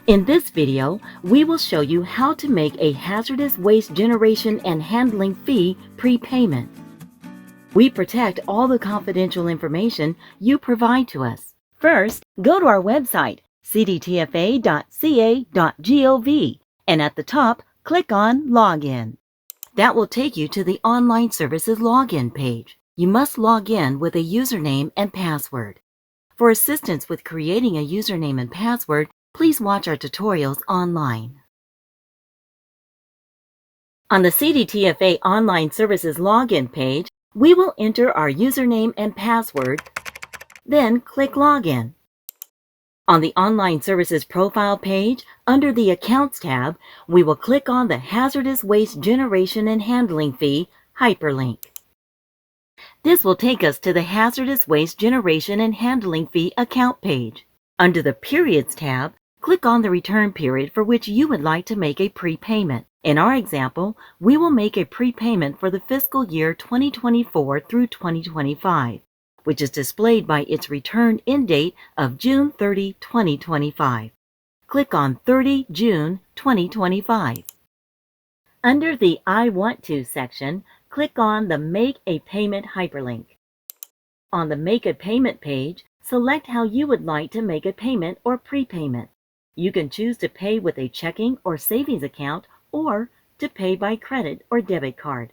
In this video, we will show you how to make a hazardous waste generation and handling fee prepayment. We protect all the confidential information you provide to us. First, go to our website, cdtfa.ca.gov, and at the top, click on Login. That will take you to the Online Services Login page. You must log in with a username and password. For assistance with creating a username and password, please watch our tutorials online. On the CDTFA Online Services Login page, we will enter our username and password, then click Login. On the Online Services Profile page, under the Accounts tab, we will click on the Hazardous Waste Generation and Handling Fee hyperlink. This will take us to the Hazardous Waste Generation and Handling Fee account page. Under the Periods tab, click on the return period for which you would like to make a prepayment. In our example, we will make a prepayment for the fiscal year 2024 through 2025, which is displayed by its return end date of June 30, 2025. Click on 30 June 2025. Under the I Want To section, click on the Make a Payment hyperlink. On the Make a Payment page, select how you would like to make a payment or prepayment. You can choose to pay with a checking or savings account or to pay by credit or debit card.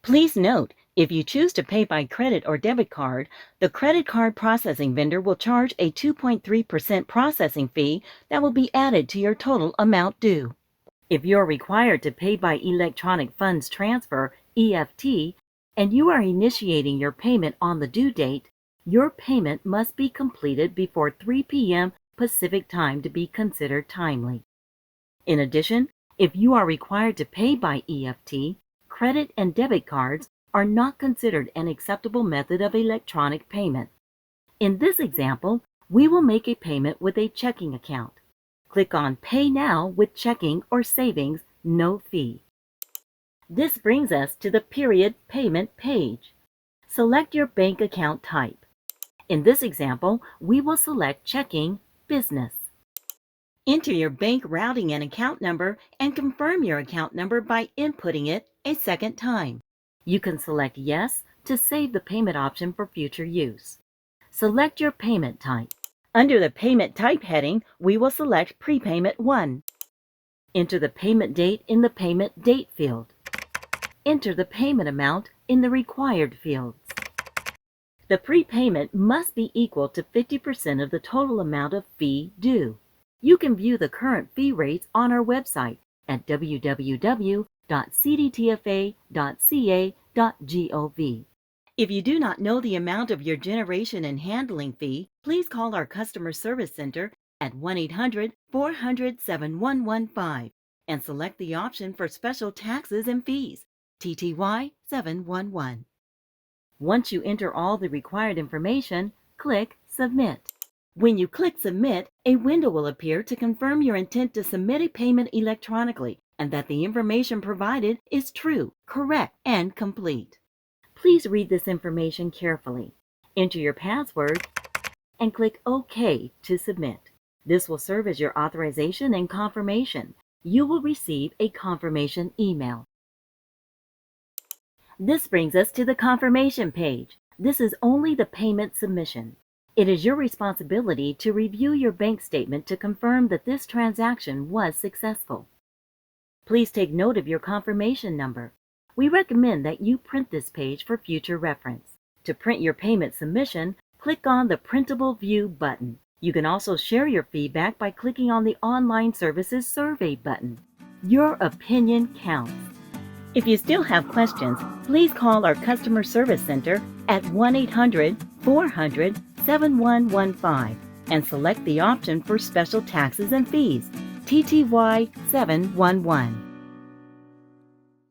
Please note, if you choose to pay by credit or debit card, the credit card processing vendor will charge a 2.3% processing fee that will be added to your total amount due. If you're required to pay by electronic funds transfer, EFT, and you are initiating your payment on the due date, your payment must be completed before 3 p.m. Pacific Time to be considered timely. In addition, if you are required to pay by EFT, credit and debit cards are not considered an acceptable method of electronic payment. In this example, we will make a payment with a checking account. Click on Pay Now with Checking or Savings, no fee. This brings us to the Period Payment page. Select your bank account type. In this example, we will select Checking Business. Enter your bank routing and account number and confirm your account number by inputting it a second time. You can select Yes to save the payment option for future use. Select your payment type. Under the Payment Type heading, we will select Prepayment 1. Enter the payment date in the Payment Date field. Enter the payment amount in the Required fields. The prepayment must be equal to 50% of the total amount of fee due. You can view the current fee rates on our website at www.cdtfa.ca.gov. If you do not know the amount of your generation and handling fee, please call our customer service center at 1-800-400-7115 and select the option for Special Taxes and Fees, TTY 711. Once you enter all the required information, click Submit. When you click Submit, a window will appear to confirm your intent to submit a payment electronically and that the information provided is true, correct, and complete. Please read this information carefully. Enter your password and click OK to submit. This will serve as your authorization and confirmation. You will receive a confirmation email. This brings us to the confirmation page. This is only the payment submission. It is your responsibility to review your bank statement to confirm that this transaction was successful. Please take note of your confirmation number. We recommend that you print this page for future reference. To print your payment submission, click on the Printable View button. You can also share your feedback by clicking on the Online Services Survey button. Your opinion counts. If you still have questions, please call our customer service center at 1-800-400-7115 and select the option for Special Taxes and Fees, TTY 711.